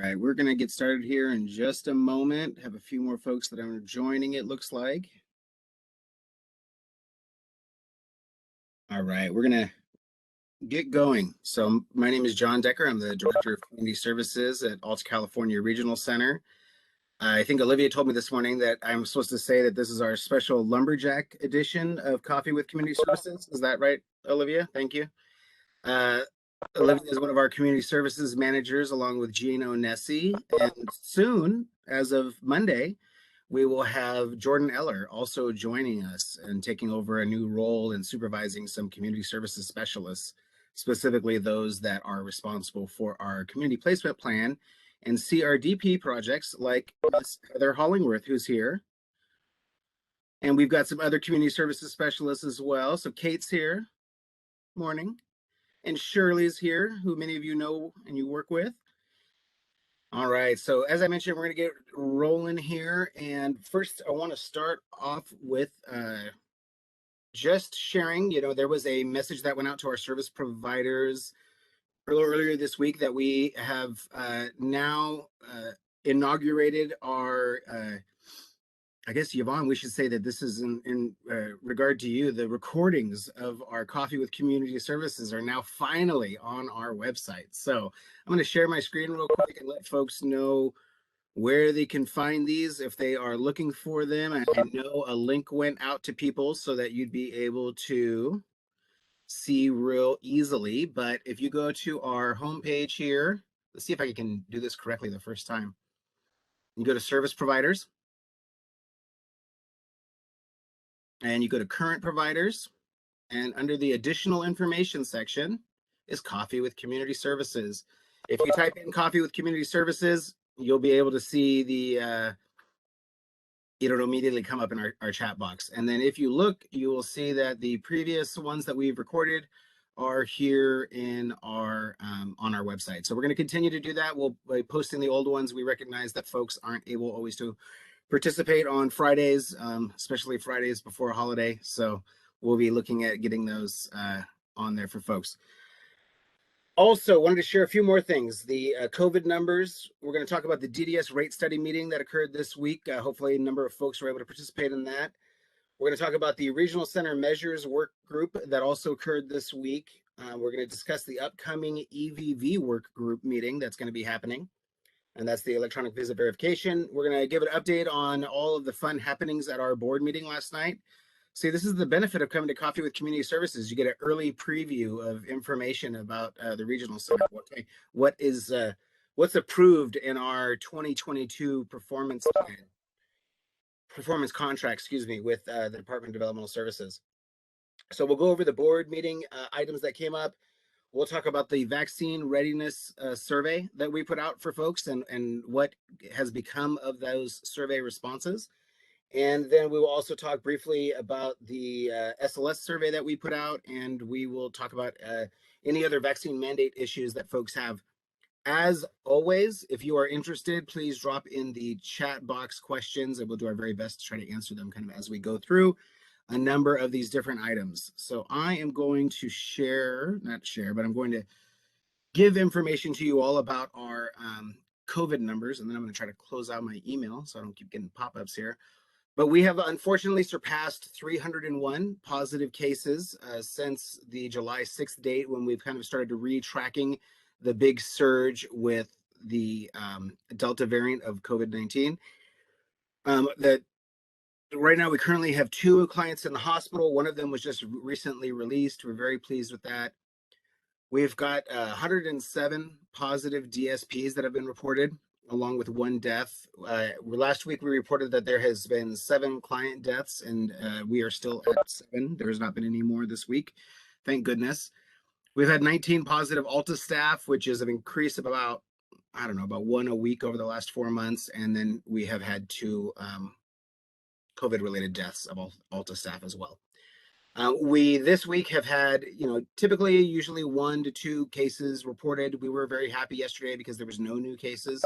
right, we're going to get started here in just a moment. Have a few more folks that are joining, it looks like. All right, we're going to get going. So my name is John Decker. I'm the Director of Community Services at Alta California Regional Center. I think Olivia told me this morning that I'm supposed to say that this is our special lumberjack edition of Coffee with Community Services. Is that right, Olivia? Thank you. Uh, Olivia is one of our community services managers, along with Gino Nessie. And soon, as of Monday, we will have Jordan Eller also joining us and taking over a new role in supervising some community services specialists, specifically those that are responsible for our community placement plan and CRDP projects like Ms. Heather Hollingworth, who's here. And we've got some other community services specialists as well. So Kate's here. Morning. And Shirley's here, who many of you know and you work with. All right, so as I mentioned, we're going to get rolling here. And first, I want to start off with just sharing, there was a message that went out to our service providers earlier this week that we have now inaugurated our I guess, Yvonne, we should say that this is in regard to you. The recordings of our Coffee with Community Services are now finally on our website. So I'm going to share my screen real quick and let folks know where they can find these if they are looking for them. I know a link went out to people so that you'd be able to see real easily. But if you go to our homepage here, let's see if I can do this correctly the first time. You go to Service Providers. And you go to current providers, and under the additional information section is Coffee with Community Services. If you type in Coffee with Community Services, you'll be able to see the it'll immediately come up in our chat box. And then if you look, you will see that the previous ones that we've recorded are here in our on our website. So we're going to continue to do that. We'll be posting the old ones. We recognize that folks aren't able always to participate on Fridays, especially Fridays before a holiday. So we'll be looking at getting those on there for folks. Also, wanted to share a few more things. The COVID numbers, we're going to talk about the DDS rate study meeting that occurred this week. Hopefully a number of folks were able to participate in that. We're going to talk about the Regional Center Measures work group that also occurred this week. We're going to discuss the upcoming EVV work group meeting that's going to be happening, and that's the electronic visit verification. We're going to give an update on all of the fun happenings at our board meeting last night. See, this is the benefit of coming to Coffee with Community Services. You get an early preview of information about the regional center. What's approved in our 2022 performance contract, with the Department of Developmental Services. So we'll go over the board meeting items that came up. We'll talk about the vaccine readiness survey that we put out for folks and what has become of those survey responses. And then we will also talk briefly about the SLS survey that we put out, and we will talk about any other vaccine mandate issues that folks have. As always, if you are interested, please drop in the chat box questions, and we'll do our very best to try to answer them kind of as we go through a number of these different items. So I am going to but I'm going to give information to you all about our COVID numbers, and then I'm going to try to close out my email so I don't keep getting pop-ups here. But we have unfortunately surpassed 301 positive cases since the July 6th date, when we've kind of started to retracking the big surge with the Delta variant of COVID-19. Right now, we currently have 2 clients in the hospital. One of them was just recently released. We're very pleased with that. We've got 107 positive DSPs that have been reported, along with 1 death. Last week, we reported that there has been 7 client deaths, and we are still at 7. There has not been any more this week. Thank goodness. We've had 19 positive Alta staff, which is an increase of about 1 a week over the last 4 months. And then we have had 2 COVID-related deaths of Alta staff as well. We this week have had, usually 1 to 2 cases reported. We were very happy yesterday because there was no new cases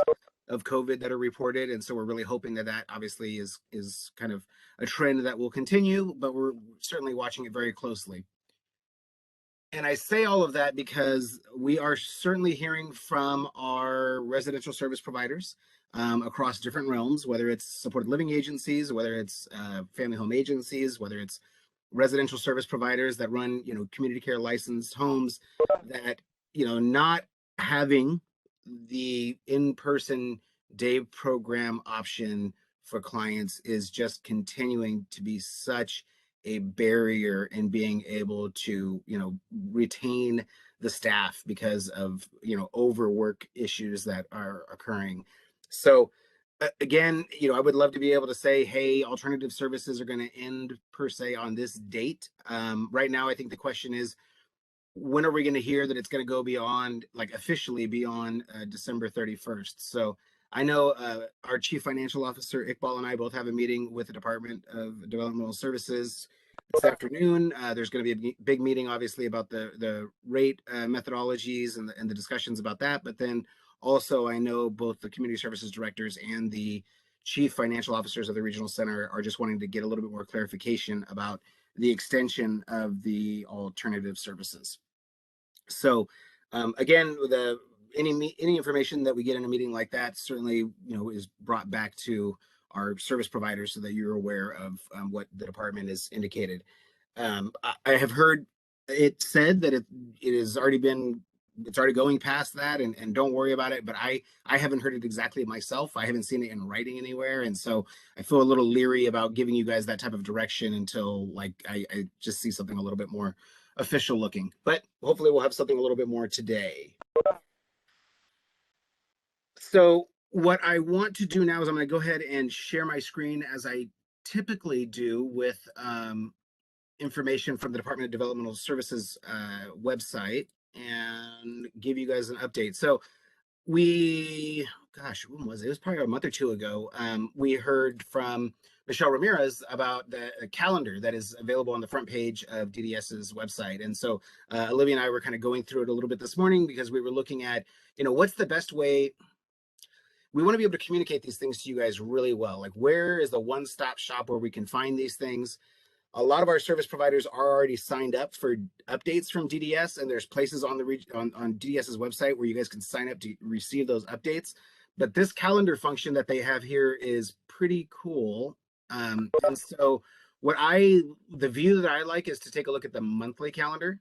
of COVID that are reported. And so we're really hoping that obviously is kind of a trend that will continue, but we're certainly watching it very closely. And I say all of that because we are certainly hearing from our residential service providers across different realms, whether it's supported living agencies, whether it's family home agencies, whether it's residential service providers that run, community care licensed homes, that, not having the in-person day program option for clients is just continuing to be such a barrier in being able to, retain the staff because of, overwork issues that are occurring. So again, I would love to be able to say, hey, alternative services are going to end per se on this date. Right now, I think the question is, when are we going to hear that it's going to go beyond, like officially beyond December 31st? So I know our chief financial officer, Iqbal, and I both have a meeting with the Department of Developmental Services this afternoon. There's going to be a big meeting, obviously, about the rate methodologies and the discussions about that. But then also, I know both the community services directors and the chief financial officers of the regional center are just wanting to get a little bit more clarification about the extension of the alternative services. So again, the any information that we get in a meeting like that certainly is brought back to our service providers so that you're aware of what the department has indicated. I have heard it said that it has already been, it's already going past that, and don't worry about it, but I haven't heard it exactly myself. I haven't seen it in writing anywhere, and so I feel a little leery about giving you guys that type of direction until like I just see something a little bit more official looking. But hopefully we'll have something a little bit more today. So what I want to do now is I'm going to go ahead and share my screen as I typically do with information from the Department of Developmental Services website, and give you guys an update. So gosh, when was it? It was probably a month or two ago. We heard from Michelle Ramirez about the calendar that is available on the front page of DDS's website. And so Olivia and I were kind of going through it a little bit this morning because we were looking at, what's the best way. We want to be able to communicate these things to you guys really well. Like, where is the one-stop shop where we can find these things? A lot of our service providers are already signed up for updates from DDS, and there's places on on DDS's website where you guys can sign up to receive those updates. But this calendar function that they have here is pretty cool. And so the view that I like is to take a look at the monthly calendar.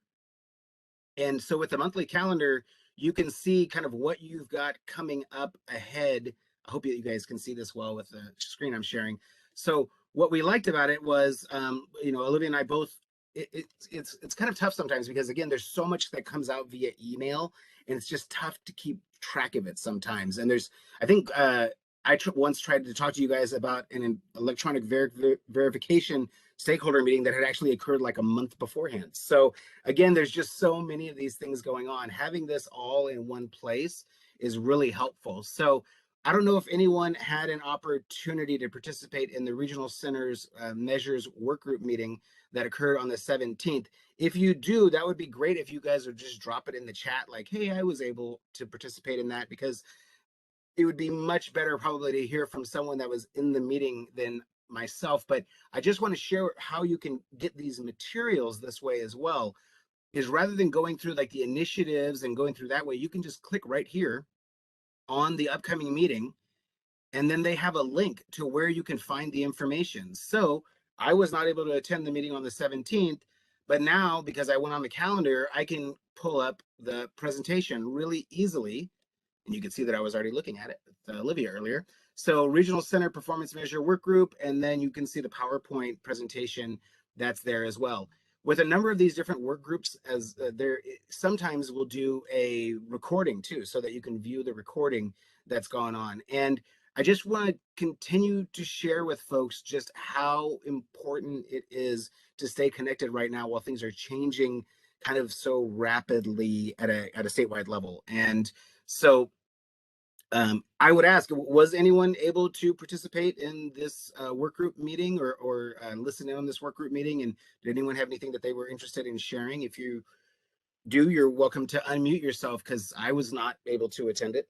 And so with the monthly calendar, you can see kind of what you've got coming up ahead. I hope you guys can see this well with the screen I'm sharing. So what we liked about it was, Olivia and I both, it's kind of tough sometimes because again, there's so much that comes out via email, and it's just tough to keep track of it sometimes. And I think once tried to talk to you guys about an electronic verification stakeholder meeting that had actually occurred like a month beforehand. So again, there's just so many of these things going on. Having this all in one place is really helpful. So I don't know if anyone had an opportunity to participate in the regional center's measures work group meeting that occurred on the 17th. If you do, that would be great if you guys would just drop it in the chat like, hey, I was able to participate in that, because it would be much better probably to hear from someone that was in the meeting than myself. But I just want to share how you can get these materials this way as well, is rather than going through like the initiatives and going through that way, you can just click right here on the upcoming meeting, and then they have a link to where you can find the information. So I was not able to attend the meeting on the 17th, but now because I went on the calendar, I can pull up the presentation really easily. And you can see that I was already looking at it with Olivia earlier. So Regional Center Performance Measure Work Group, and then you can see the PowerPoint presentation that's there as well. With a number of these different work groups, as there sometimes we'll do a recording too, so that you can view the recording that's gone on. And I just want to continue to share with folks just how important it is to stay connected right now while things are changing kind of so rapidly at a statewide level. And so I would ask, was anyone able to participate in this work group meeting, or listen in on this work group meeting? And did anyone have anything that they were interested in sharing? If you do, you're welcome to unmute yourself, because I was not able to attend it.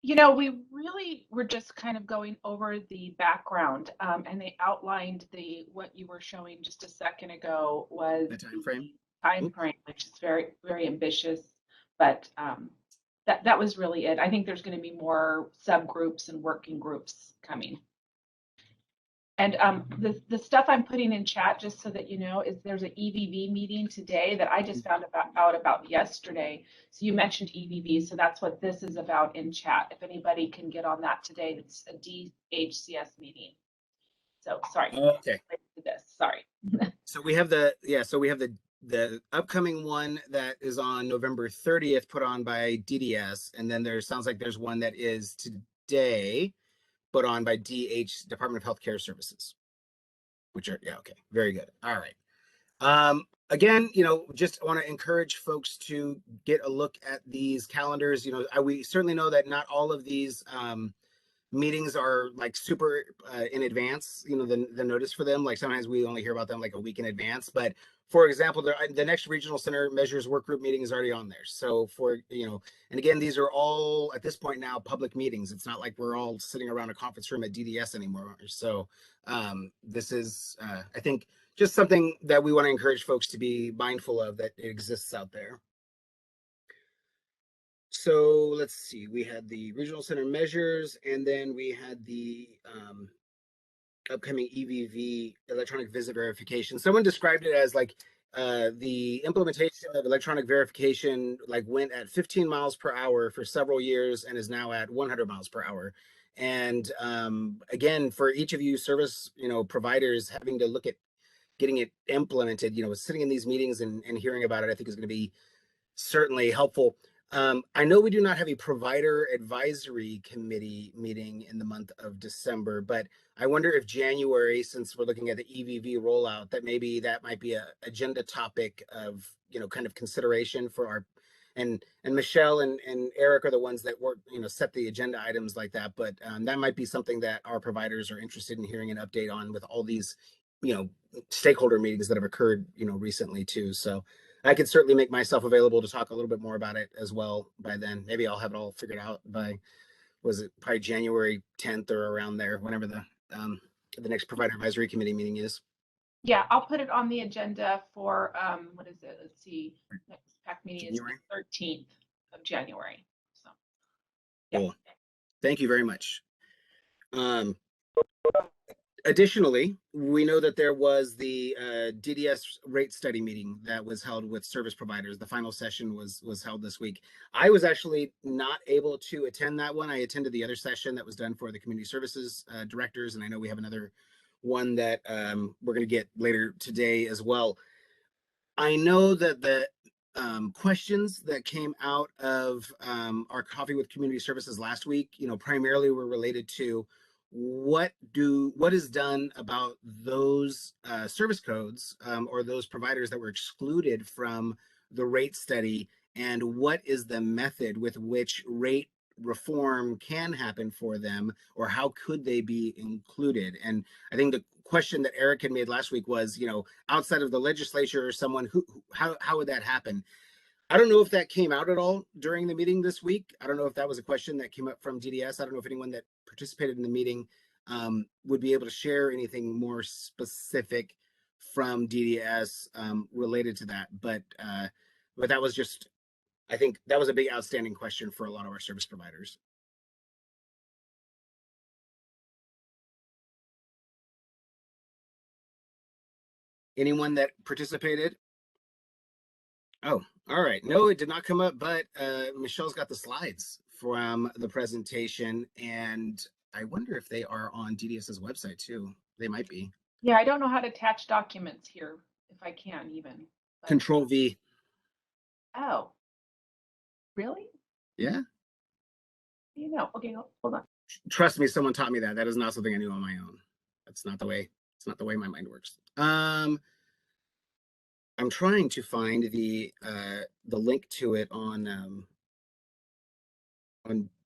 We really were just kind of going over the background, and they outlined what you were showing just a second ago was The time frame? the time frame, which is very, very ambitious, but that was really it. I think there's going to be more subgroups and working groups coming. And the stuff I'm putting in chat, just so that you know, is there's an EVV meeting today that I just found out about yesterday. So you mentioned EVV, so that's what this is about in chat. If anybody can get on that today, it's a DHCS meeting. So sorry. Okay. Sorry. So we have the upcoming one that is on November 30th, put on by DDS, and then there sounds like there's one that is today, put on by Department of Healthcare Services, which are okay, very good. All right. Again, just want to encourage folks to get a look at these calendars. We certainly know that not all of these meetings are like super in advance, the notice for them. Like sometimes we only hear about them like a week in advance. But for example, the next regional center measures work group meeting is already on there. So and again, these are all at this point now public meetings. It's not like we're all sitting around a conference room at DDS anymore. So this is, I think, just something that we want to encourage folks to be mindful of, that it exists out there. So let's see, we had the regional center measures, and then we had the upcoming EVV, electronic visit verification. Someone described it as like the implementation of electronic verification went at 15 miles per hour for several years and is now at 100 miles per hour. And again, for each of you service providers having to look at getting it implemented, sitting in these meetings and hearing about it, I think is going to be certainly helpful. I know we do not have a provider advisory committee meeting in the month of December, but I wonder if January, since we're looking at the EVV rollout, that maybe that might be a agenda topic of, kind of consideration for our, and Michelle and Eric are the ones that work, set the agenda items like that. But that might be something that our providers are interested in hearing an update on with all these, stakeholder meetings that have occurred, recently too. So I could certainly make myself available to talk a little bit more about it as well by then. Maybe I'll have it all figured out by, was it probably January 10th or around there, whenever the next provider advisory committee meeting is. Yeah, I'll put it on the agenda for, what is it? Let's see. Next PAC meeting is January? the 13th of January. So, yeah. Cool. Thank you very much. Additionally, we know that there was the DDS rate study meeting that was held with service providers. The final session was held this week. I was actually not able to attend that one. I attended the other session that was done for the community services directors, and I know we have another one that we're going to get later today as well. I know that the questions that came out of our Coffee with Community Services last week, primarily were related to what is done about those service codes or those providers that were excluded from the rate study, and what is the method with which rate reform can happen for them, or how could they be included. And I think the question that Eric had made last week was, outside of the legislature or someone how would that happen? I don't know if that came out at all during the meeting this week. I don't know if that was a question that came up from DDS. I don't know if anyone that participated in the meeting would be able to share anything more specific from DDS related to that. But that was just, I think that was a big outstanding question for a lot of our service providers. Anyone that participated? Oh, all right. No, it did not come up, but Michelle's got the slides from the presentation, and I wonder if they are on DDS's website too. They might be. Yeah, I don't know how to attach documents here, if I can even. But... Control V. Oh, really? Yeah. Okay, hold on. Trust me, someone taught me that. That is not something I knew on my own. That's not the way. It's not the way my mind works. I'm trying to find the link to it on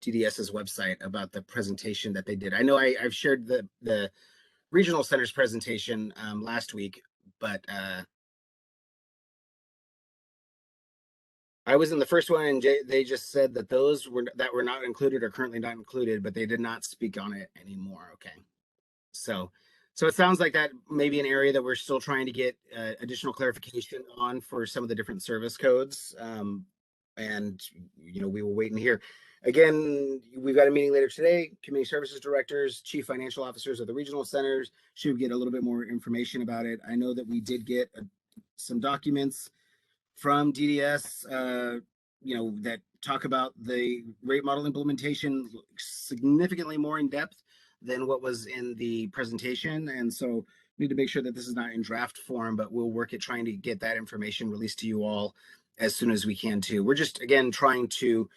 DDS's website about the presentation that they did. I know I've shared the regional center's presentation last week, but I was in the first one, and they just said that those were not included or currently not included, but they did not speak on it anymore. Okay, so it sounds like that may be an area that we're still trying to get additional clarification on for some of the different service codes, and we will wait and hear. Again, we've got a meeting later today. Community services directors, chief financial officers of the regional centers should get a little bit more information about it. I know that we did get some documents from DDS, that talk about the rate model implementation significantly more in depth than what was in the presentation. And so we need to make sure that this is not in draft form, but we'll work at trying to get that information released to you all as soon as we can too. We're just, again, trying to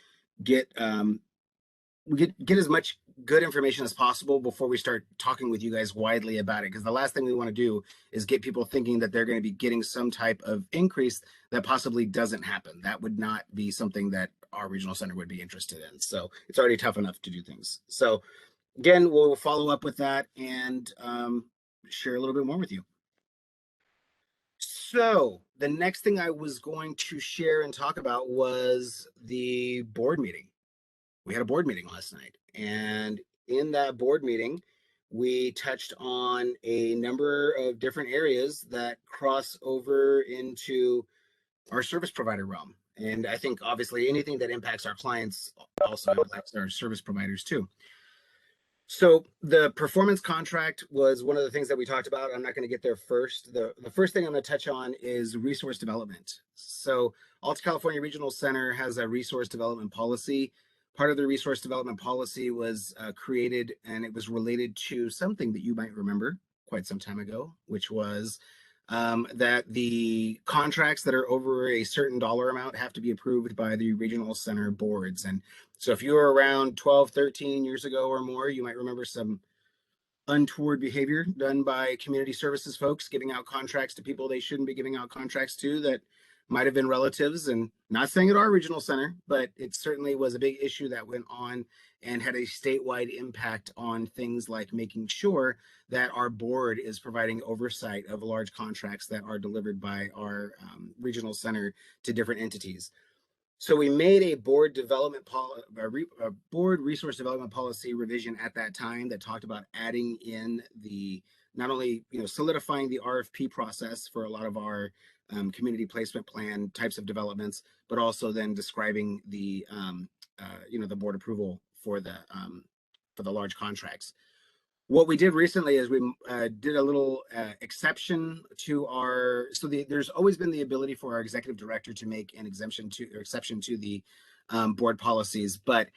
get get as much good information as possible before we start talking with you guys widely about it, because the last thing we want to do is get people thinking that they're going to be getting some type of increase that possibly doesn't happen. That would not be something that our regional center would be interested in. So it's already tough enough to do things. So again, we'll follow up with that and share a little bit more with you. So the next thing I was going to share and talk about was the board meeting. We had a board meeting last night, and in that board meeting, we touched on a number of different areas that cross over into our service provider realm. And I think obviously anything that impacts our clients also impacts our service providers too. So the performance contract was one of the things that we talked about. I'm not going to get there first. The first thing I'm going to touch on is resource development. So Alta California Regional Center has a resource development policy. Part of the resource development policy was created, and it was related to something that you might remember quite some time ago, which was that the contracts that are over a certain dollar amount have to be approved by the regional center boards. And so if you were around 12, 13 years ago or more, you might remember some untoward behavior done by community services folks, giving out contracts to people they shouldn't be giving out contracts to, that might have been relatives. And not saying at our regional center, but it certainly was a big issue that went on and had a statewide impact on things like making sure that our board is providing oversight of large contracts that are delivered by our regional center to different entities. So we made a board board resource development policy revision at that time that talked about adding in the, not only solidifying the RFP process for a lot of our community placement plan types of developments, but also then describing the the board approval for the large contracts. What we did recently is we did a little exception to our, there's always been the ability for our executive director to make an exception to the board policies, but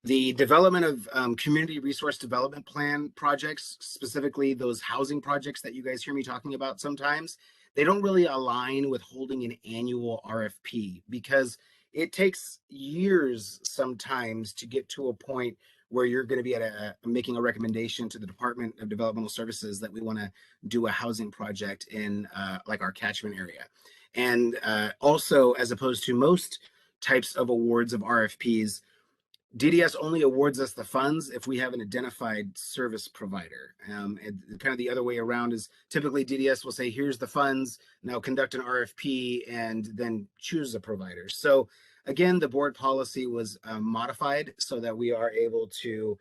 the development of community resource development plan projects, specifically those housing projects that you guys hear me talking about sometimes, they don't really align with holding an annual RFP, because it takes years sometimes to get to a point where you're going to be at making a recommendation to the Department of Developmental Services that we want to do a housing project in like our catchment area. And also, as opposed to most types of awards of RFPs, DDS only awards us the funds if we have an identified service provider. And kind of the other way around is typically DDS will say, here's the funds, now conduct an RFP and then choose a provider. So again, the board policy was modified so that we are able to,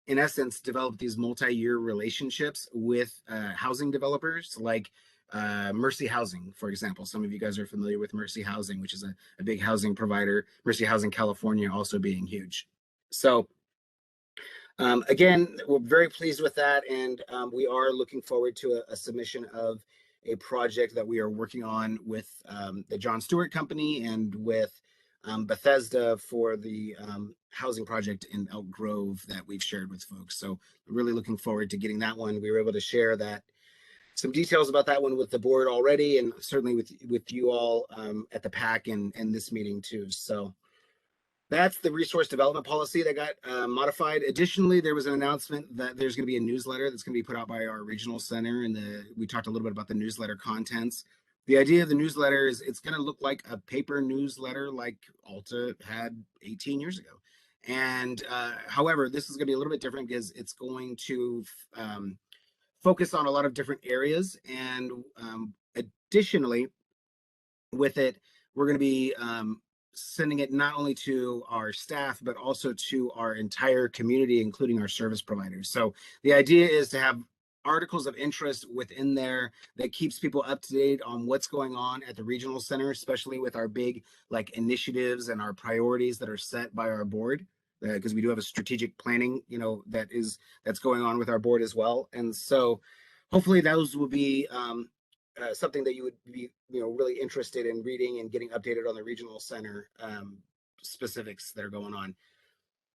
in essence, develop these multi-year relationships with housing developers like Mercy Housing, for example. Some of you guys are familiar with Mercy Housing, which is a big housing provider. Mercy Housing California also being huge. So again, we're very pleased with that, and we are looking forward to a submission of a project that we are working on with the John Stewart Company and with Bethesda for the housing project in Elk Grove that we've shared with folks. So really looking forward to getting that one. We were able to share some details about that one with the board already, and certainly with you all at the PAC and this meeting too. So that's the resource development policy that got modified. Additionally, there was an announcement that there's going to be a newsletter that's going to be put out by our regional center, and we talked a little bit about the newsletter contents. The idea of the newsletter is it's going to look like a paper newsletter like Alta had 18 years ago. And however, this is going to be a little bit different because it's going to focus on a lot of different areas. And additionally, with it, we're going to be sending it not only to our staff, but also to our entire community, including our service providers. So the idea is to have articles of interest within there that keeps people up to date on what's going on at the regional center, especially with our big like initiatives and our priorities that are set by our board, because we do have a strategic planning, that's going on with our board as well. And so hopefully those will be something that you would be, really interested in reading and getting updated on the regional center specifics that are going on.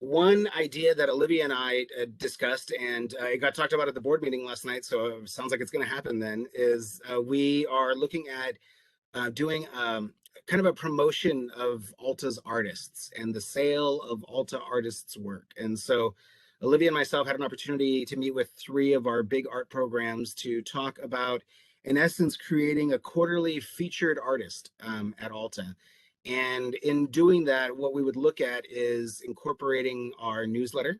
One idea that Olivia and I discussed, and it got talked about at the board meeting last night, so it sounds like it's going to happen then, is we are looking at doing kind of a promotion of Alta's artists and the sale of Alta artists' work. And so Olivia and myself had an opportunity to meet with 3 of our big art programs to talk about, in essence, creating a quarterly featured artist at Alta. And in doing that, what we would look at is incorporating our newsletter,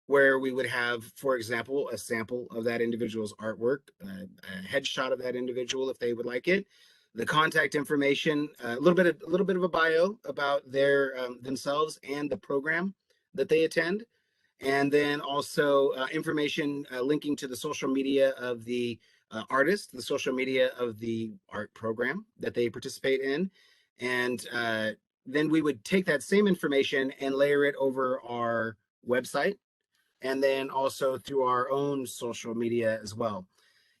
where we would have, for example, a sample of that individual's artwork, a headshot of that individual if they would like it, the contact information, a little bit of a bio about their themselves and the program that they attend, and then also information linking to the social media of the artist, the social media of the art program that they participate in, and then we would take that same information and layer it over our website, and then also through our own social media as well.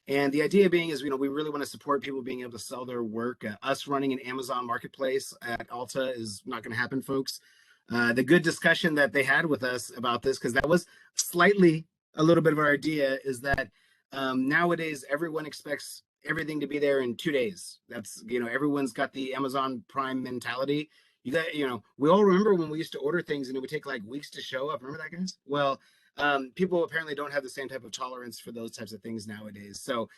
And the idea being is, we really want to support people being able to sell their work. Us running an Amazon marketplace at Alta is not going to happen, folks. The good discussion that they had with us about this, because that was slightly a little bit of our idea, is that nowadays everyone expects everything to be there in 2 days. That's, everyone's got the Amazon Prime mentality. We all remember when we used to order things and it would take like weeks to show up. Remember that, guys? Well, people apparently don't have the same type of tolerance for those types of things nowadays. So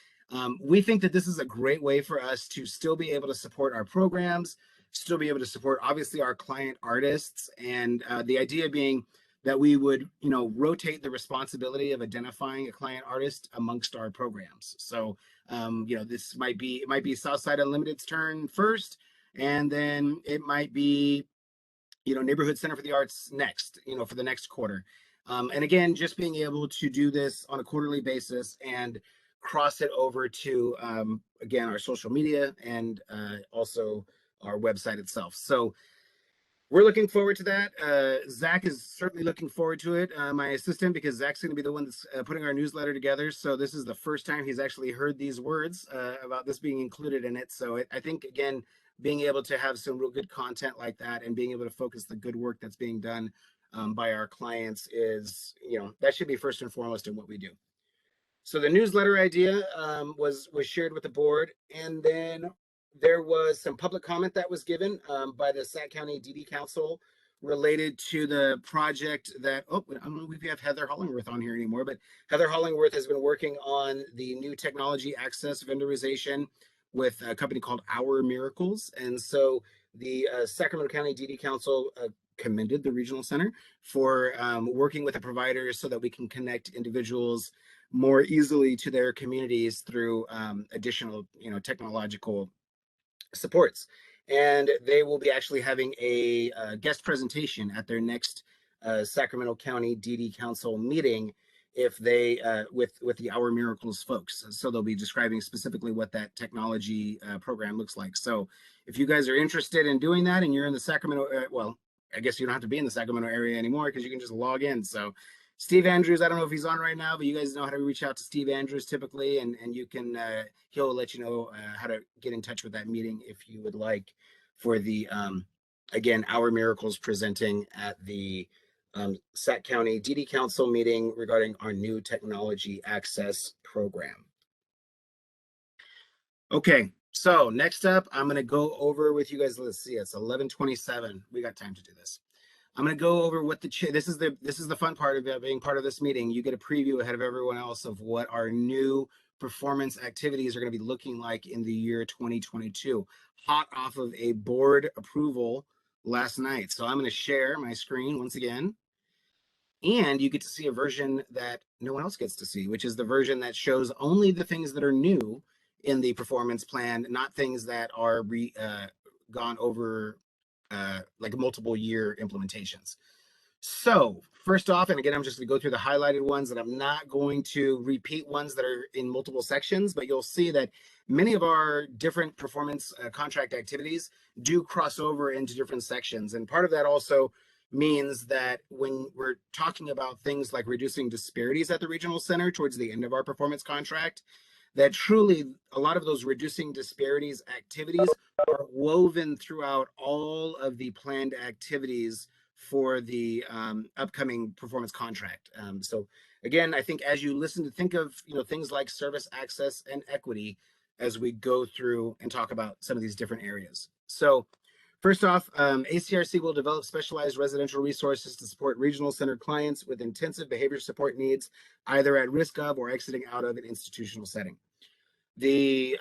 we think that this is a great way for us to still be able to support our programs, still be able to support obviously our client artists, and the idea being that we would rotate the responsibility of identifying a client artist amongst our programs. So this might be Southside Unlimited's turn first, and then it might be Neighborhood Center for the Arts next, for the next quarter. And again, just being able to do this on a quarterly basis and cross it over to, again, our social media and also our website itself. So we're looking forward to that. Zach is certainly looking forward to it, my assistant, because Zach's going to be the one that's putting our newsletter together. So this is the first time he's actually heard these words about this being included in it. So I think, again, being able to have some real good content like that and being able to focus the good work that's being done by our clients is, that should be first and foremost in what we do. So the newsletter idea was shared with the board, and then there was some public comment that was given by the Sac County DD Council related to the project that, I don't know if we have Heather Hollingworth on here anymore, but Heather Hollingworth has been working on the new technology access vendorization with a company called Our Miracles. And so the Sacramento County DD Council commended the regional center for working with the providers so that we can connect individuals more easily to their communities through additional, technological supports. And they will be actually having a guest presentation at their next Sacramento County DD Council meeting, if they with the Our Miracles folks. So they'll be describing specifically what that technology program looks like. So if you guys are interested in doing that and you're in the Sacramento, well, I guess you don't have to be in the Sacramento area anymore because you can just log in. So Steve Andrews, I don't know if he's on right now, but you guys know how to reach out to Steve Andrews typically, and you can, he'll let you know how to get in touch with that meeting if you would like, for the, again, Our Miracles presenting at the Sac County DD Council meeting regarding our new technology access program. Okay, so next up, I'm going to go over with you guys. Let's see, it's 11:27. We got time to do this. I'm going to go over what this is the fun part of being part of this meeting. You get a preview ahead of everyone else of what our new performance activities are going to be looking like in the year 2022, hot off of a board approval last night. So I'm going to share my screen once again, and you get to see a version that no one else gets to see, which is the version that shows only the things that are new in the performance plan, not things that are gone over like multiple year implementations. So first off, and again, I'm just going to go through the highlighted ones, and I'm not going to repeat ones that are in multiple sections, but you'll see that many of our different performance contract activities do cross over into different sections. And part of that also means that when we're talking about things like reducing disparities at the regional center towards the end of our performance contract, that truly a lot of those reducing disparities activities are woven throughout all of the planned activities for the upcoming performance contract. So again, I think as you listen to think of things like service access and equity as we go through and talk about some of these different areas. So first off, ACRC will develop specialized residential resources to support regional center clients with intensive behavior support needs, either at risk of or exiting out of an institutional setting. The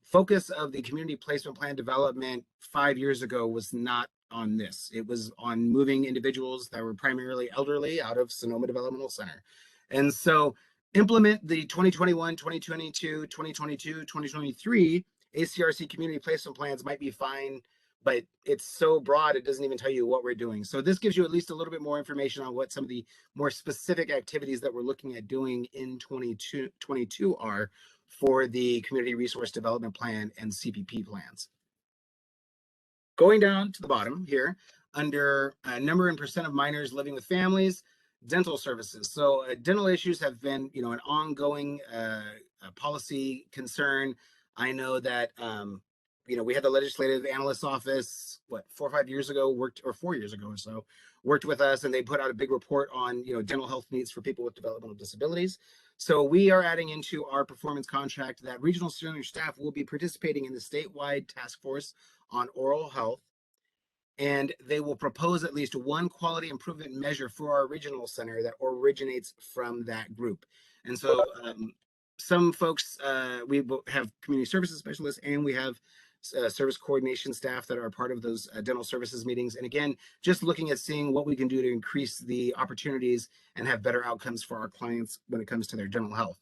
focus of the community placement plan development 5 years ago was not on this. It was on moving individuals that were primarily elderly out of Sonoma Developmental Center. And so implement the 2021, 2022, 2022, 2023 ACRC community placement plans might be fine, but it's so broad, it doesn't even tell you what we're doing. So this gives you at least a little bit more information on what some of the more specific activities that we're looking at doing in 2022 are for the Community Resource Development Plan and CPP plans. Going down to the bottom here, under number and percent of minors living with families, dental services. So dental issues have been, an ongoing policy concern. I know that, we had the legislative analyst office, 4 or 5 years ago, or 4 years ago or so, worked with us, and they put out a big report on, dental health needs for people with developmental disabilities. So we are adding into our performance contract that regional senior staff will be participating in the statewide task force on oral health, and they will propose at least one quality improvement measure for our regional center that originates from that group. And so some folks, we have community services specialists, and we have service coordination staff that are part of those dental services meetings. And again, just looking at seeing what we can do to increase the opportunities and have better outcomes for our clients when it comes to their dental health.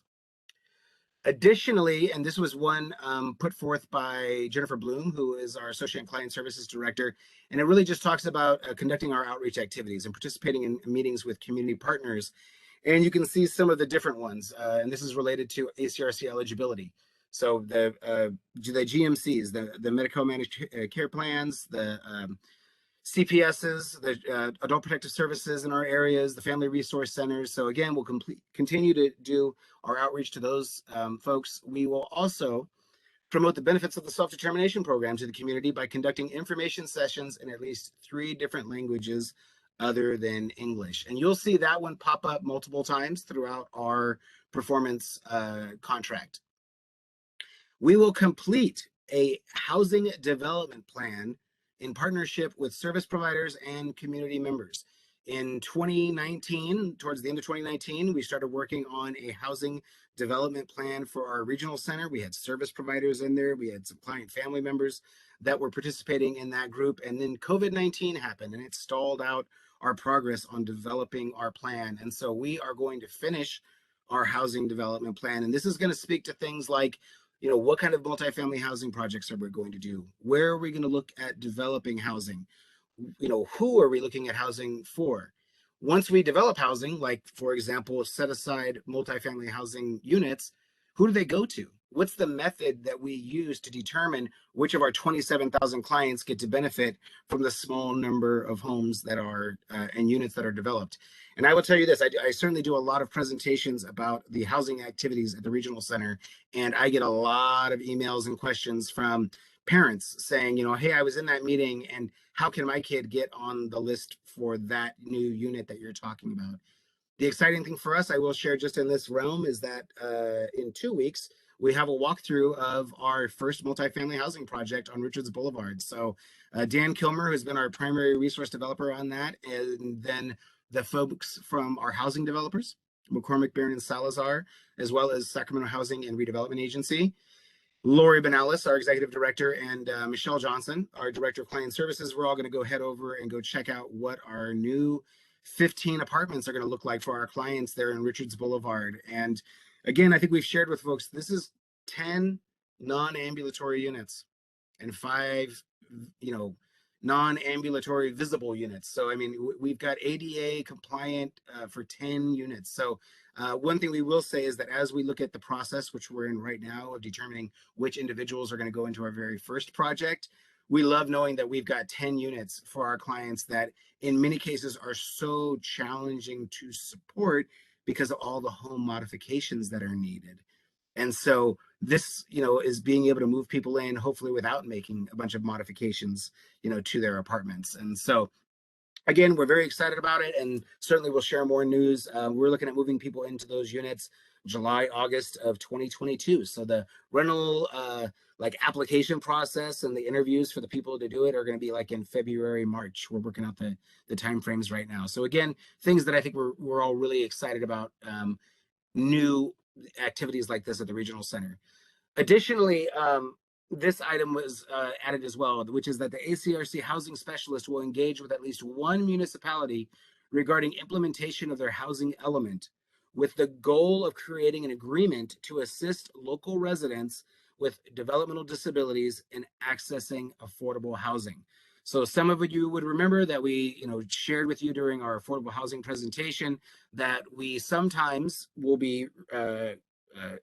Additionally, and this was one put forth by Jennifer Bloom, who is our Associate Client Services Director, and it really just talks about conducting our outreach activities and participating in meetings with community partners. And you can see some of the different ones, and this is related to ACRC eligibility. So the GMCs, the medical managed care plans, the CPSs, the adult protective services in our areas, the family resource centers. So again, we'll continue to do our outreach to those folks. We will also promote the benefits of the self-determination program to the community by conducting information sessions in at least 3 different languages other than English. And you'll see that one pop up multiple times throughout our performance contract. We will complete a housing development plan in partnership with service providers and community members. In 2019, towards the end of 2019, we started working on a housing development plan for our regional center. We had service providers in there. We had some client family members that were participating in that group. And then COVID-19 happened, and it stalled out our progress on developing our plan. And so we are going to finish our housing development plan. And this is going to speak to things like, what kind of multifamily housing projects are we going to do? Where are we going to look at developing housing? Who are we looking at housing for? Once we develop housing, like for example, set aside multifamily housing units, who do they go to? What's the method that we use to determine which of our 27,000 clients get to benefit from the small number of homes that are and units that are developed? And I will tell you this, I certainly do a lot of presentations about the housing activities at the regional center, and I get a lot of emails and questions from parents saying, hey, I was in that meeting, and how can my kid get on the list for that new unit that you're talking about? The exciting thing for us, I will share just in this realm, is that in 2 weeks, we have a walkthrough of our first multifamily housing project on Richards Boulevard. So Dan Kilmer, who's been our primary resource developer on that, and then the folks from our housing developers, McCormick, Barron, and Salazar, as well as Sacramento Housing and Redevelopment Agency, Lori Benalis, our executive director, and Michelle Johnson, our director of client services. We're all going to go head over and go check out what our new 15 apartments are going to look like for our clients there in Richards Boulevard. And again, I think we've shared with folks, this is 10 non-ambulatory units and 5 you know, non-ambulatory visible units. So, I mean, we've got ADA compliant for 10 units. So one thing we will say is that as we look at the process, which we're in right now of determining which individuals are going to go into our very first project, we love knowing that we've got 10 units for our clients that in many cases are so challenging to support because of all the home modifications that are needed. And so this, is being able to move people in, hopefully without making a bunch of modifications, to their apartments. And so again, we're very excited about it, and certainly we'll share more news. We're looking at moving people into those units July, August of 2022. So the rental like application process and the interviews for the people to do it are going to be like in February, March. We're working out the time frames right now. So again, things that I think we're all really excited about. New activities like this at the regional center. Additionally, this item was added as well, which is that the ACRC housing specialist will engage with at least one municipality regarding implementation of their housing element, with the goal of creating an agreement to assist local residents with developmental disabilities in accessing affordable housing. So some of you would remember that we, shared with you during our affordable housing presentation that we sometimes will be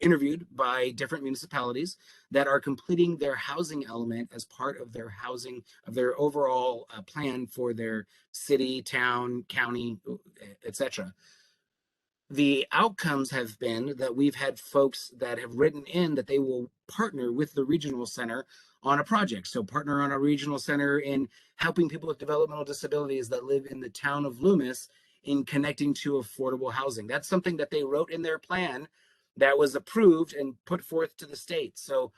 interviewed by different municipalities that are completing their housing element as part of their housing, of their overall plan for their city, town, county, etc. The outcomes have been that we've had folks that have written in that they will partner with the regional center on a project. So partner on a regional center in helping people with developmental disabilities that live in the town of Loomis in connecting to affordable housing. That's something that they wrote in their plan that was approved and put forth to the state. So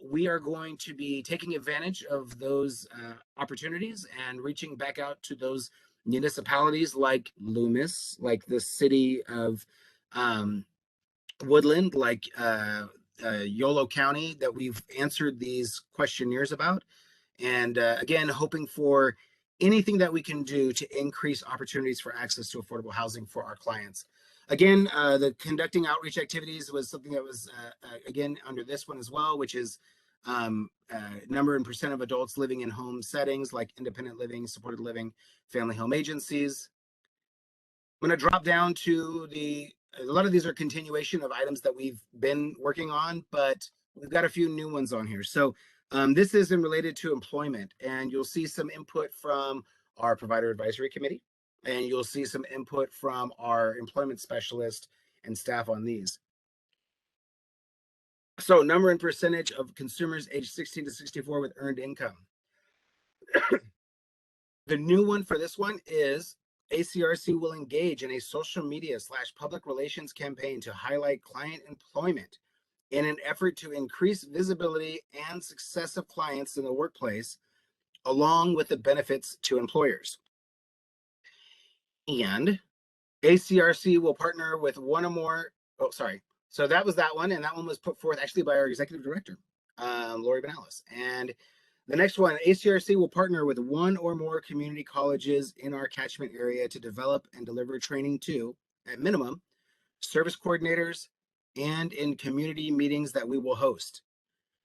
we are going to be taking advantage of those opportunities and reaching back out to those municipalities like Loomis, like the city of Woodland, like Yolo County, that we've answered these questionnaires about. And again, hoping for anything that we can do to increase opportunities for access to affordable housing for our clients. Again, the conducting outreach activities was something that was, again, under this one as well, which is number and percent of adults living in home settings like independent living, supported living, family home agencies. I'm going to drop down to a lot of these are continuation of items that we've been working on, but we've got a few new ones on here. So this is related to employment, and you'll see some input from our provider advisory committee, and you'll see some input from our employment specialist and staff on these. So number and percentage of consumers aged 16 to 64 with earned income. The new one for this one is ACRC will engage in a social media / public relations campaign to highlight client employment in an effort to increase visibility and success of clients in the workplace, along with the benefits to employers. And ACRC will partner with one or more, So that was that one, and that one was put forth actually by our executive director, Lori Benalis. And the next one, ACRC will partner with one or more community colleges in our catchment area to develop and deliver training to, at minimum, service coordinators and in community meetings that we will host.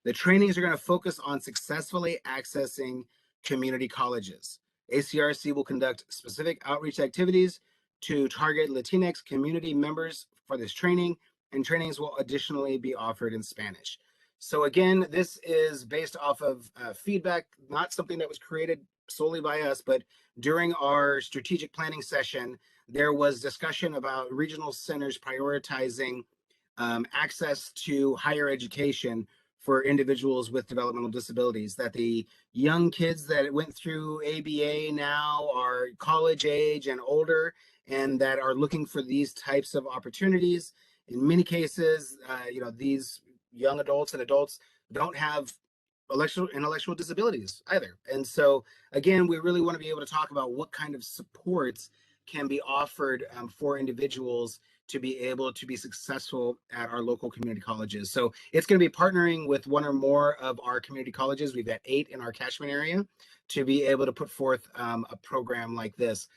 The trainings are going to focus on successfully accessing community colleges. ACRC will conduct specific outreach activities to target Latinx community members for this training, and trainings will additionally be offered in Spanish. So again, this is based off of feedback, not something that was created solely by us, but during our strategic planning session, there was discussion about regional centers prioritizing access to higher education for individuals with developmental disabilities, that the young kids that went through ABA now are college age and older, and that are looking for these types of opportunities. In many cases, these young adults and adults don't have intellectual disabilities either. And so again, we really want to be able to talk about what kind of supports can be offered for individuals to be able to be successful at our local community colleges. So it's going to be partnering with one or more of our community colleges. We've got 8 in our catchment area to be able to put forth a program like this.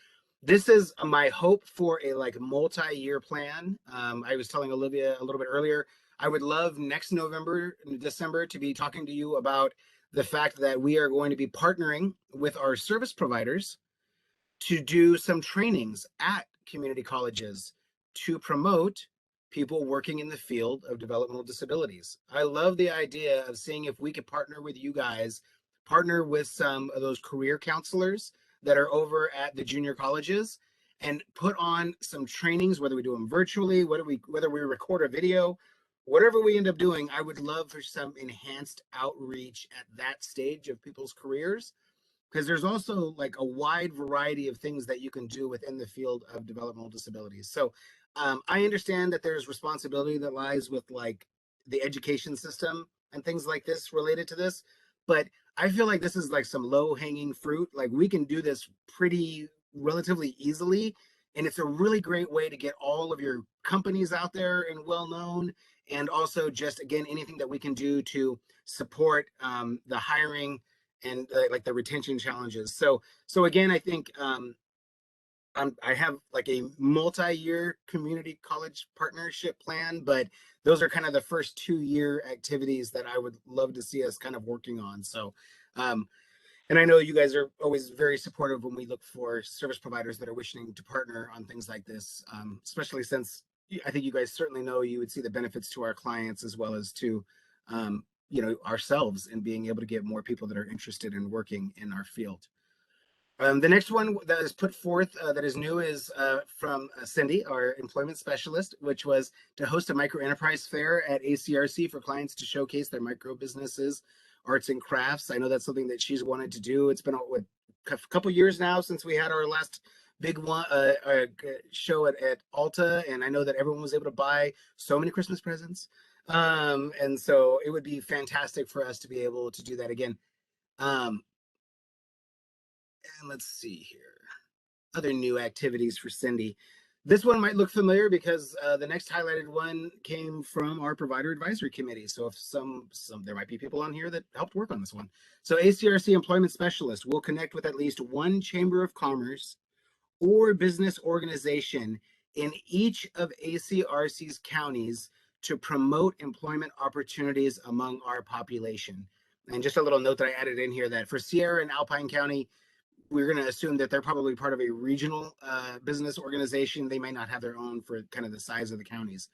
This is my hope for a multi-year plan. I was telling Olivia a little bit earlier, I would love next November and December to be talking to you about the fact that we are going to be partnering with our service providers to do some trainings at community colleges to promote people working in the field of developmental disabilities. I love the idea of seeing if we could partner with you guys, partner with some of those career counselors that are over at the junior colleges and put on some trainings, whether we do them virtually, whether we record a video, whatever we end up doing. I would love for some enhanced outreach at that stage of people's careers, because there's also like a wide variety of things that you can do within the field of developmental disabilities. So I understand that there's responsibility that lies with like the education system and things like this related to this, but I feel like this is like some low hanging fruit. Like we can do this pretty relatively easily, and it's a really great way to get all of your companies out there and well known, and also just again anything that we can do to support the hiring and like the retention challenges. So again, I think I have like a multi-year community college partnership plan, but those are kind of the first 2 year activities that I would love to see us kind of working on. So, and I know you guys are always very supportive when we look for service providers that are wishing to partner on things like this, especially since I think you guys certainly know you would see the benefits to our clients as well as to, ourselves in being able to get more people that are interested in working in our field. The next one that is put forth that is new is from Cindy, our employment specialist, which was to host a micro enterprise fair at ACRC for clients to showcase their micro businesses, arts and crafts. I know that's something that she's wanted to do. It's been a couple years now since we had our last big one show at Alta, and I know that everyone was able to buy so many Christmas presents. And so it would be fantastic for us to be able to do that again. And let's see here. Other new activities for Cindy. This one might look familiar because the next highlighted one came from our provider advisory committee. So if some there might be people on here that helped work on this one. So ACRC employment specialist will connect with at least one chamber of commerce or business organization in each of ACRC's counties to promote employment opportunities among our population. And just a little note that I added in here that for Sierra and Alpine County, we're going to assume that they're probably part of a regional business organization. They may not have their own for kind of the size of the counties.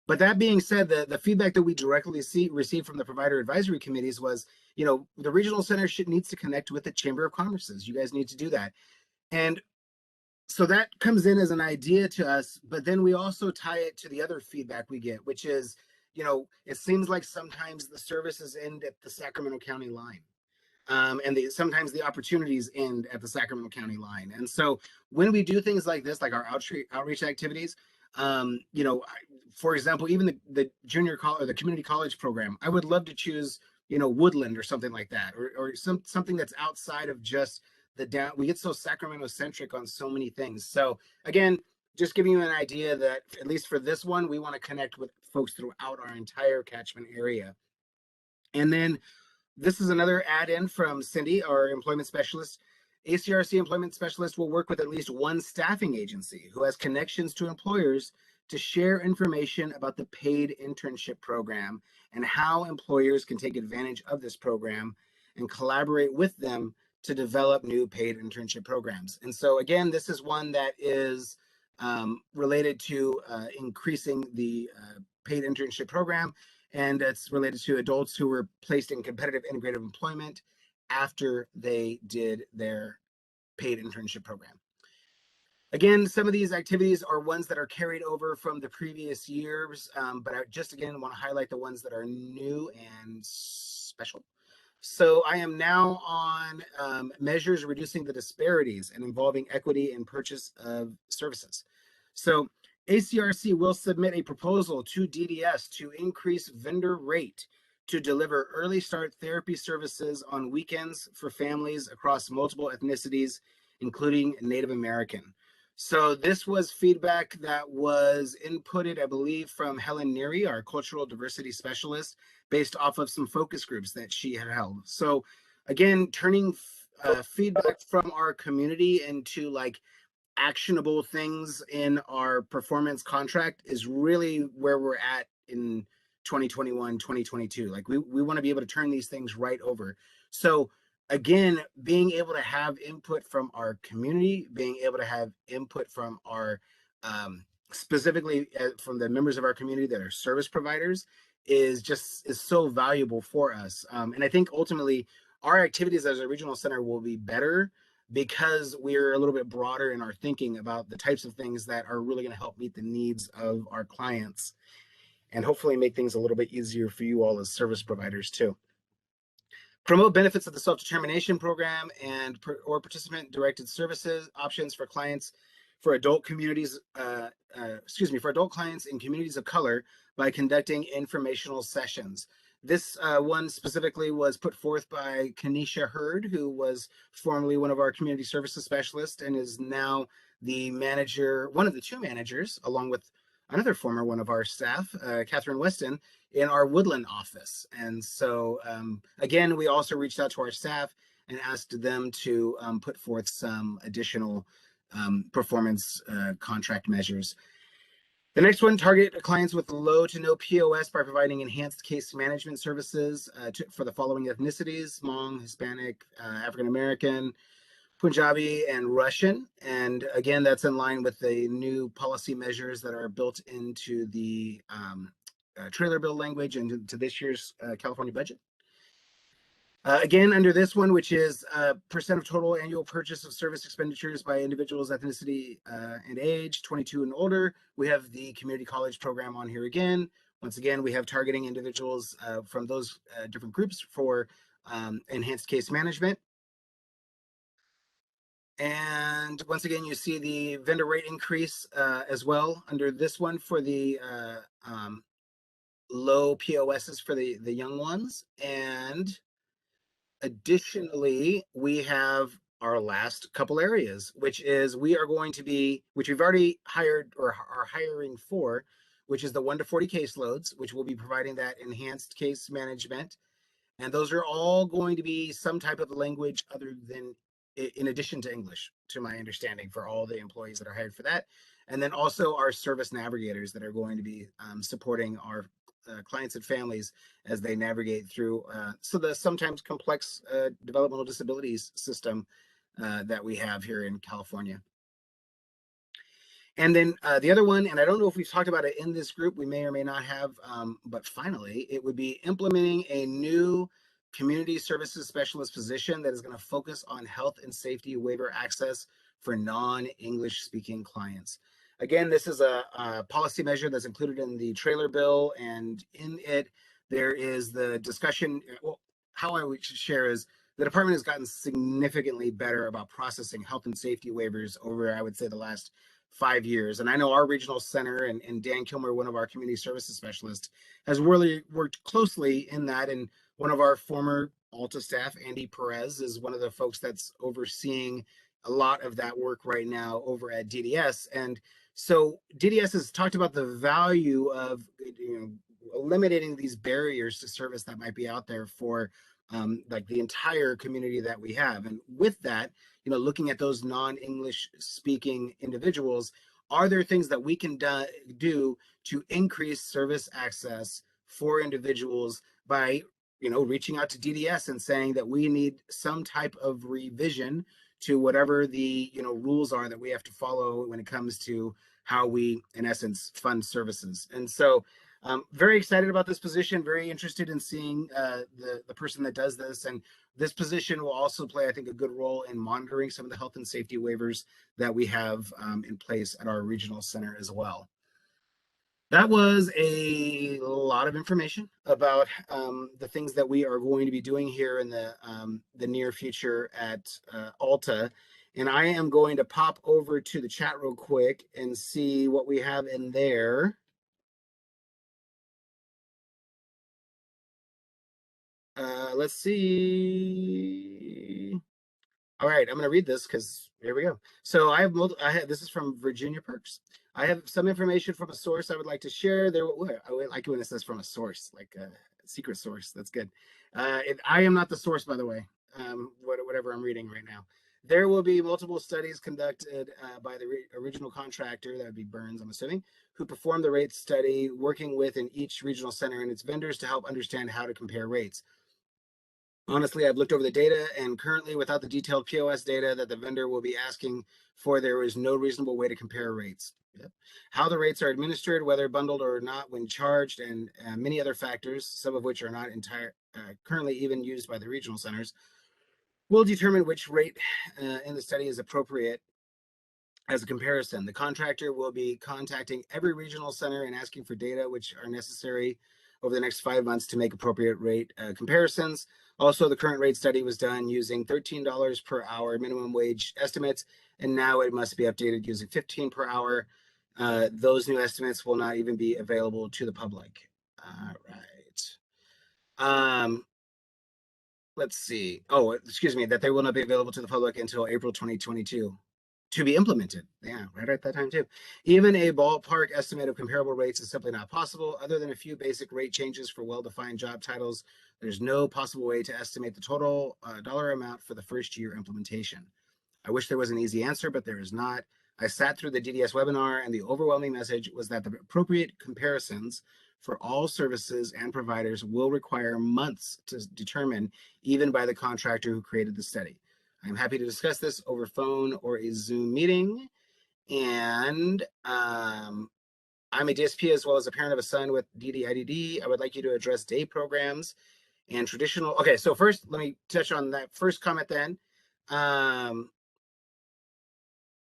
But that being said, the feedback that we directly received from the provider advisory committees was, the regional center needs to connect with the Chamber of Commerce's. You guys need to do that. And so that comes in as an idea to us, but then we also tie it to the other feedback we get, which is, it seems like sometimes the services end at the Sacramento County line. And sometimes the opportunities end at the Sacramento County line. And so when we do things like this, like our outreach activities, for example, even the junior college or the community college program, I would love to choose, Woodland or something like that, or something that's outside of just the down. We get so Sacramento centric on so many things. So again, just giving you an idea that at least for this one, we want to connect with folks throughout our entire catchment area. And then this is another add-in from Cindy, our employment specialist. ACRC employment specialist will work with at least one staffing agency who has connections to employers to share information about the paid internship program and how employers can take advantage of this program and collaborate with them to develop new paid internship programs. And so again, this is one that is related to increasing the paid internship program, and it's related to adults who were placed in competitive integrated employment after they did their paid internship program. Again, some of these activities are ones that are carried over from the previous years, but I just again want to highlight the ones that are new and special. So I am now on measures reducing the disparities and involving equity in purchase of services. So ACRC will submit a proposal to DDS to increase vendor rate to deliver early start therapy services on weekends for families across multiple ethnicities, including Native American. So this was feedback that was inputted, I believe, from Helen Neary, our cultural diversity specialist, based off of some focus groups that she had held. So again, turning feedback from our community into like actionable things in our performance contract is really where we're at in 2021, 2022. Like we want to be able to turn these things right over. So again, being able to have input from our community, being able to have input from our specifically from the members of our community that are service providers is so valuable for us. And I think ultimately our activities as a regional center will be better because we're a little bit broader in our thinking about the types of things that are really going to help meet the needs of our clients and hopefully make things a little bit easier for you all as service providers too. Promote benefits of the self-determination program and or participant-directed services options for clients for adult communities, for adult clients in communities of color by conducting informational sessions. This one specifically was put forth by Kanisha Hurd, who was formerly one of our community services specialists and is now the manager, one of the two managers, along with another former one of our staff, Catherine Weston, in our Woodland office. And so, again, we also reached out to our staff and asked them to put forth some additional performance contract measures. The next one, target clients with low to no POS by providing enhanced case management services for the following ethnicities: Hmong, Hispanic, African American, Punjabi, and Russian. And again, that's in line with the new policy measures that are built into the trailer bill language and to this year's California budget. Again, under this one, which is percent of total annual purchase of service expenditures by individuals, ethnicity, and age, 22 and older, we have the community college program on here again. Once again, we have targeting individuals from those different groups for enhanced case management. And once again, you see the vendor rate increase as well under this one for the low POSs for the young ones. And additionally, we have our last couple areas, which is we are going to be, which we've already hired or are hiring for, which is the 1 to 40 caseloads, which will be providing that enhanced case management. And those are all going to be some type of language other than, in addition to English, to my understanding, for all the employees that are hired for that. And then also our service navigators that are going to be supporting our clients and families as they navigate through so the sometimes complex developmental disabilities system that we have here in California. And then the other one, and I don't know if we've talked about it in this group, we may or may not have, but finally, it would be implementing a new community services specialist position that is going to focus on health and safety waiver access for non-English speaking clients. Again, this is a policy measure that's included in the trailer bill, and in it, there is the discussion. Well, how I would share is the department has gotten significantly better about processing health and safety waivers over, I would say, the last 5 years. And I know our regional center and Dan Kilmer, one of our community services specialists, has really worked closely in that. And one of our former Alta staff, Andy Perez, is one of the folks that's overseeing a lot of that work right now over at DDS. And so DDS has talked about the value of eliminating these barriers to service that might be out there for like the entire community that we have. And with that, looking at those non-English speaking individuals, are there things that we can do to increase service access for individuals by, reaching out to DDS and saying that we need some type of revision to whatever the, rules are that we have to follow when it comes to how we, in essence, fund services. And so very excited about this position, very interested in seeing the person that does this. And this position will also play, I think, a good role in monitoring some of the health and safety waivers that we have in place at our regional center as well. That was a lot of information about the things that we are going to be doing here in the near future at Alta. And I am going to pop over to the chat real quick and see what we have in there. Let's see. All right, I'm going to read this because here we go. So I have this is from Virginia Perks. I have some information from a source I would like to share. I like when it says from a source, like a secret source. That's good. I am not the source, by the way. Whatever I'm reading right now. There will be multiple studies conducted by the original contractor, that would be Burns, I'm assuming, who performed the rate study, working with in each regional center and its vendors to help understand how to compare rates. Honestly, I've looked over the data, and currently, without the detailed POS data that the vendor will be asking for, there is no reasonable way to compare rates. Yep. How the rates are administered, whether bundled or not when charged, and many other factors, some of which are not currently even used by the regional centers, will determine which rate in the study is appropriate as a comparison. The contractor will be contacting every regional center and asking for data which are necessary over the next 5 months to make appropriate rate comparisons. Also, the current rate study was done using $13 per hour minimum wage estimates, and now it must be updated using 15 per hour. Those new estimates will not even be available to the public. All right. Let's see. Oh, excuse me, that they will not be available to the public until April 2022 to be implemented. Yeah, right at that time too. Even a ballpark estimate of comparable rates is simply not possible. Other than a few basic rate changes for well-defined job titles, there's no possible way to estimate the total dollar amount for the first year implementation. I wish there was an easy answer, but there is not. I sat through the DDS webinar, and the overwhelming message was that the appropriate comparisons for all services and providers will require months to determine, even by the contractor who created the study. I'm happy to discuss this over phone or a Zoom meeting. And I'm a DSP as well as a parent of a son with DDIDD. I would like you to address day programs and traditional. Okay, so first, let me touch on that first comment then.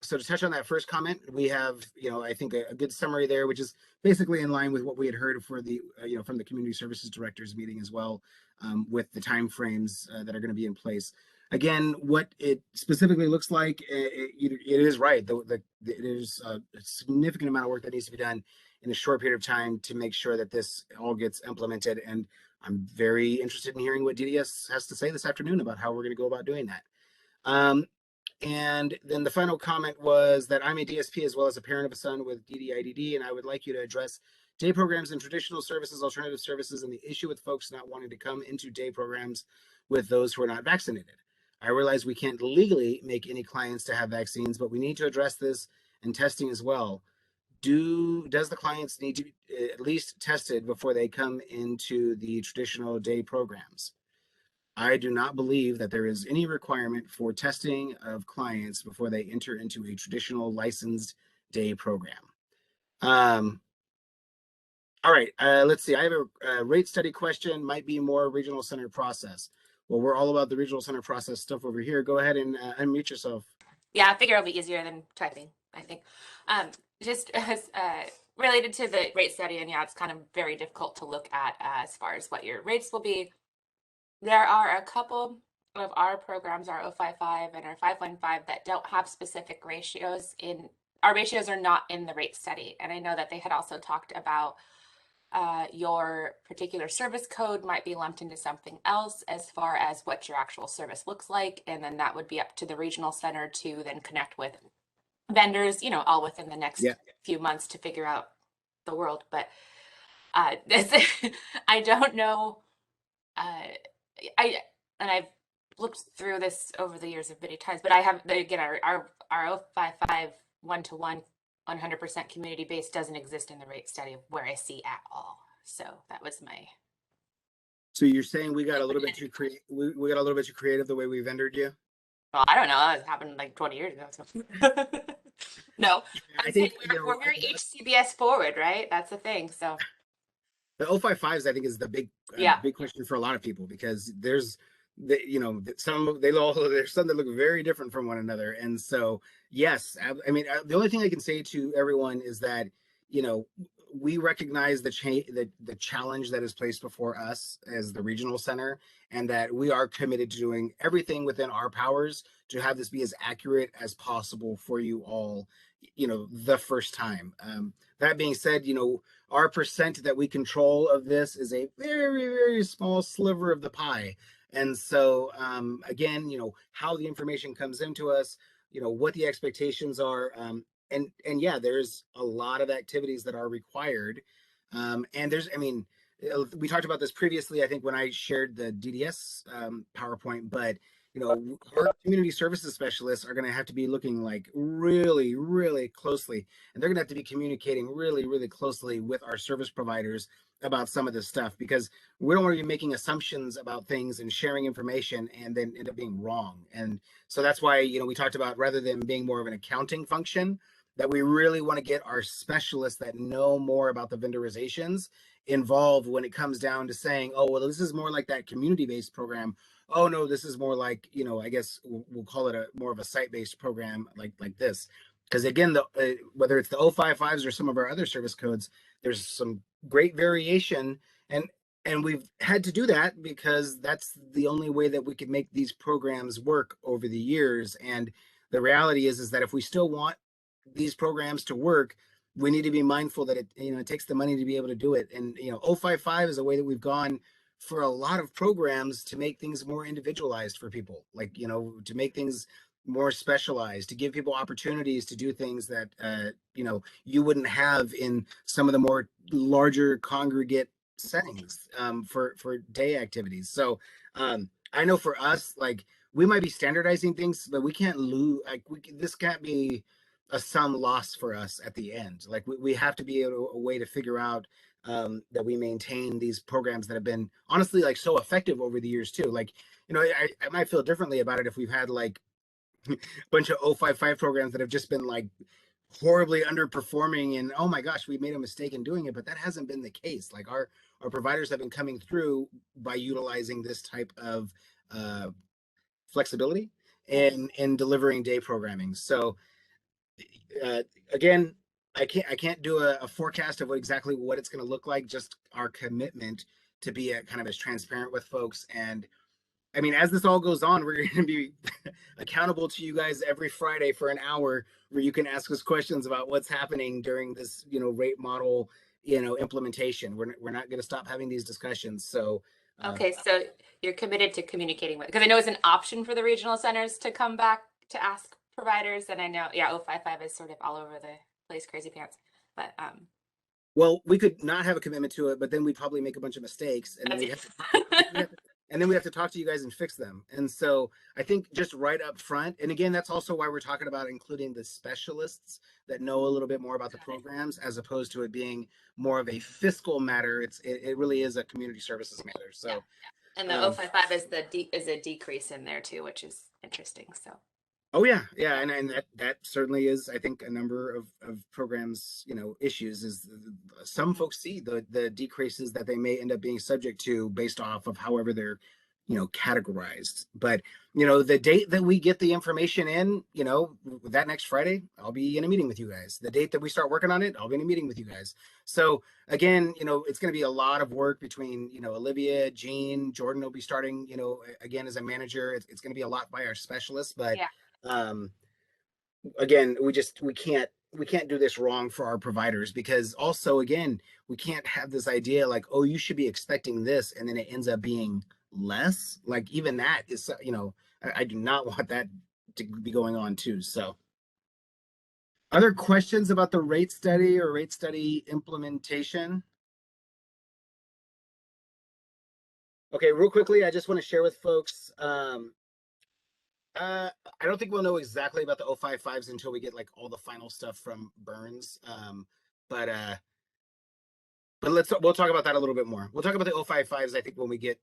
So to touch on that first comment, we have, I think a good summary there, which is basically in line with what we had heard for the, from the community services directors meeting as well, with the timeframes that are going to be in place. Again, what it specifically looks like, it is right. There's a significant amount of work that needs to be done in a short period of time to make sure that this all gets implemented. And I'm very interested in hearing what DDS has to say this afternoon about how we're going to go about doing that. And then the final comment was that I'm a DSP as well as a parent of a son with DDIDD, and I would like you to address day programs and traditional services, alternative services, and the issue with folks not wanting to come into day programs with those who are not vaccinated. I realize we can't legally make any clients to have vaccines, but we need to address this and testing as well. Does the clients need to be at least tested before they come into the traditional day programs? I do not believe that there is any requirement for testing of clients before they enter into a traditional licensed day program. All right, let's see. I have a rate study question, might be more regional center process. Well, we're all about the regional center process stuff over here. Go ahead and unmute yourself. Yeah, I figure it'll be easier than typing, I think. Just as related to the rate study, and yeah, it's kind of very difficult to look at as far as what your rates will be. There are a couple of our programs, our 055 and our 515, that don't have specific ratios in. Our ratios are not in the rate study. And I know that they had also talked about your particular service code might be lumped into something else as far as what your actual service looks like. And then that would be up to the regional center to then connect with vendors, all within the next few months to figure out the world. But I don't know. I've looked through this over the years of many times, but I have, again, our 055 1-to-1 100% community base doesn't exist in the rate study where I see at all. So that was my. So you're saying we got a little bit too creative. We got a little bit too creative the way we vendored you. Well, I don't know. That happened like 20 years ago. So. No, I think we're very HCBS forward, right? That's the thing. So the 055s, I think, is the big question for a lot of people, because there's there's some that look very different from one another. And so, yes, I mean, the only thing I can say to everyone is that, we recognize the challenge that is placed before us as the regional center, and that we are committed to doing everything within our powers to have this be as accurate as possible for you all, the first time. That being said, our percent that we control of this is a very, very small sliver of the pie. And so, again, how the information comes into us, what the expectations are, and yeah, there's a lot of activities that are required. And we talked about this previously, I think, when I shared the DDS PowerPoint, but you know, our community services specialists are going to have to be looking like really, really closely, and they're going to have to be communicating really, really closely with our service providers about some of this stuff, because we don't want to be making assumptions about things and sharing information and then end up being wrong. And so that's why, you know, we talked about, rather than being more of an accounting function, that we really want to get our specialists that know more about the vendorizations involved when it comes down to saying, oh, well, this is more like that community-based program. Oh no, this is more like, you know, I guess we'll call it a more of a site-based program like this. Because again, whether it's the 055s or some of our other service codes, there's some great variation, and we've had to do that because that's the only way that we could make these programs work over the years. And the reality is that if we still want these programs to work, we need to be mindful that it, you know, it takes the money to be able to do it. And, you know, 055 is a way that we've gone for a lot of programs to make things more individualized for people, like, you know, to make things more specialized, to give people opportunities to do things that, you know, you wouldn't have in some of the more larger congregate settings, for day activities. So I know for us, like, we might be standardizing things, but we can't lose, like, this can't be a sum loss for us at the end. Like, we have to be able a way to figure out that we maintain these programs that have been honestly like so effective over the years too. Like, you know, I might feel differently about it if we've had like a bunch of 055 programs that have just been like horribly underperforming, and oh my gosh, we made a mistake in doing it. But that hasn't been the case. Like, our providers have been coming through by utilizing this type of flexibility and delivering day programming. So uh, again, I can't do a forecast of exactly what it's going to look like. Just our commitment to be kind of as transparent with folks. And I mean, as this all goes on, we're going to be accountable to you guys every Friday for an hour, where you can ask us questions about what's happening during this, you know, rate model, you know, implementation. We're not going to stop having these discussions. So Okay, so you're committed to communicating with, because I know it's an option for the regional centers to come back to ask providers, and I know, yeah, 055 is sort of all over the place, crazy pants. But well, we could not have a commitment to it, but then we'd probably make a bunch of mistakes, and then that's we'd have to, it. and then we have to talk to you guys and fix them. And so I think just right up front, and again, that's also why we're talking about including the specialists that know a little bit more about the programs, as opposed to it being more of a fiscal matter. It really is a community services matter. So Yeah. And the 055 is is a decrease in there too, which is interesting. So oh yeah, yeah, and that certainly is, I think, a number of programs, you know, issues is some folks see the decreases that they may end up being subject to based off of however they're, you know, categorized. But you know, the date that we get the information in, you know, that next Friday, I'll be in a meeting with you guys. The date that we start working on it, I'll be in a meeting with you guys. So again, you know, it's going to be a lot of work between, you know, Olivia, Jean, Jordan will be starting, you know, again as a manager. It's going to be a lot by our specialists, but yeah, um again, we can't do this wrong for our providers, because also again, we can't have this idea like, oh, you should be expecting this, and then it ends up being less. Like, even that is, you know, I do not want that to be going on too. So other questions about the rate study or rate study implementation? Okay, real quickly, I just want to share with folks, I don't think we'll know exactly about the 055s until we get like all the final stuff from Burns. But we'll talk about that a little bit more. We'll talk about the 055s, I think, when we get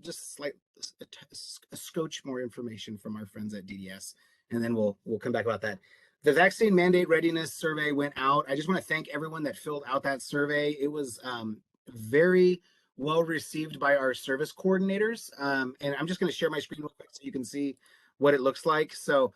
just slight a scotch more information from our friends at DDS, and then we'll come back about that. The vaccine mandate readiness survey went out. I just want to thank everyone that filled out that survey. It was very well received by our service coordinators. And I'm just going to share my screen real quick so you can see what it looks like. So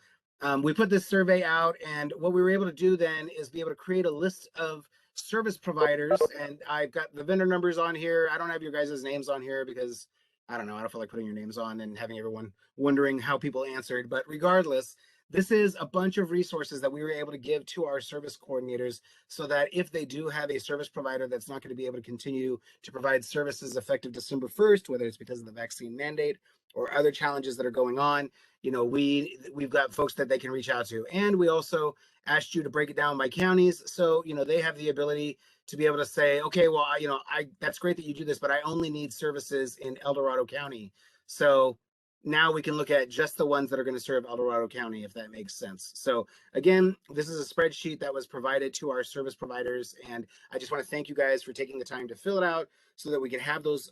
we put this survey out, and what we were able to do then is be able to create a list of service providers, and I've got the vendor numbers on here. I don't have your guys' names on here because I don't know, I don't feel like putting your names on and having everyone wondering how people answered. But regardless, this is a bunch of resources that we were able to give to our service coordinators, so that if they do have a service provider that's not going to be able to continue to provide services effective December 1st, whether it's because of the vaccine mandate or other challenges that are going on, you know, we've got folks that they can reach out to. And we also asked you to break it down by counties, so you know, they have the ability to be able to say, okay, well, you know, that's great that you do this, but I only need services in El Dorado County. So now we can look at just the ones that are going to serve El Dorado County, if that makes sense. So again, this is a spreadsheet that was provided to our service providers, and I just want to thank you guys for taking the time to fill it out so that we can have those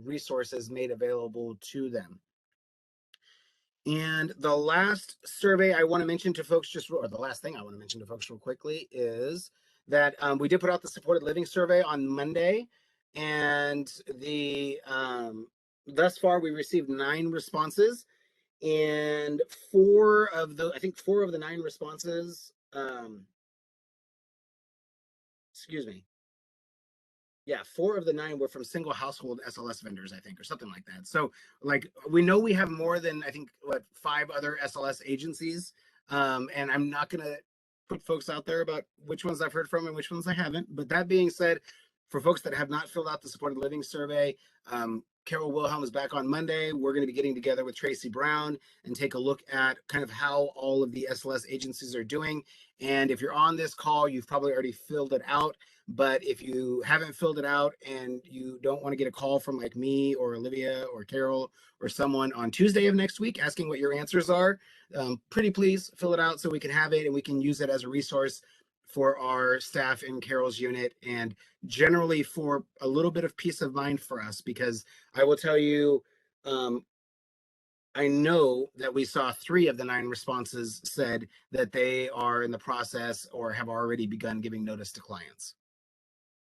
resources made available to them. And the last survey I want to mention to folks or the last thing I want to mention to folks real quickly is that we did put out the supported living survey on Monday, and thus far we received 9 responses, and 4 of the 9 responses, excuse me. Yeah, 4 of the 9 were from single household SLS vendors, I think, or something like that. So, like, we know we have more than, I think, 5 other SLS agencies. And I'm not going to put folks out there about which ones I've heard from and which ones I haven't. But that being said, for folks that have not filled out the supported living survey, Carol Wilhelm is back on Monday. We're going to be getting together with Tracy Brown and take a look at kind of how all of the SLS agencies are doing. And if you're on this call, you've probably already filled it out. But if you haven't filled it out and you don't want to get a call from like me or Olivia or Carol or someone on Tuesday of next week asking what your answers are, pretty please fill it out so we can have it and we can use it as a resource for our staff in Carol's unit, and generally for a little bit of peace of mind for us, because I will tell you, I know that we saw 3 of the 9 responses said that they are in the process or have already begun giving notice to clients.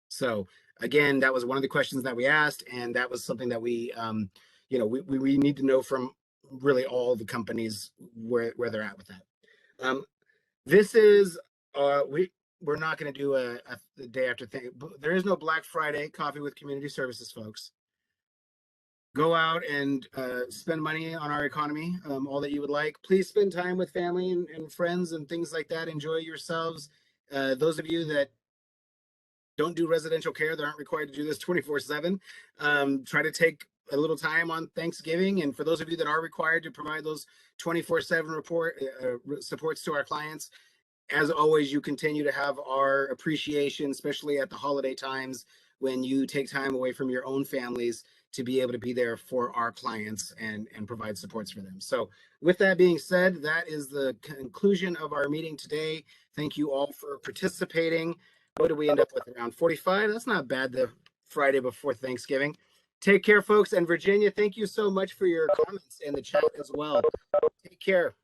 So again, that was one of the questions that we asked, and that was something that we need to know from really all the companies where they're at with that. This is we're not going to do a day after thing. There is no Black Friday coffee with community services, folks. Go out and spend money on our economy, all that you would like. Please spend time with family and friends and things like that. Enjoy yourselves. Those of you that don't do residential care, that aren't required to do this 24/7. Try to take a little time on Thanksgiving. And for those of you that are required to provide those 24/7 supports to our clients, as always, you continue to have our appreciation, especially at the holiday times when you take time away from your own families to be able to be there for our clients and provide supports for them. So with that being said, that is the conclusion of our meeting today. Thank you all for participating. What do we end up with? Around 45? That's not bad the Friday before Thanksgiving. Take care, folks. And Virginia, thank you so much for your comments in the chat as well. Take care.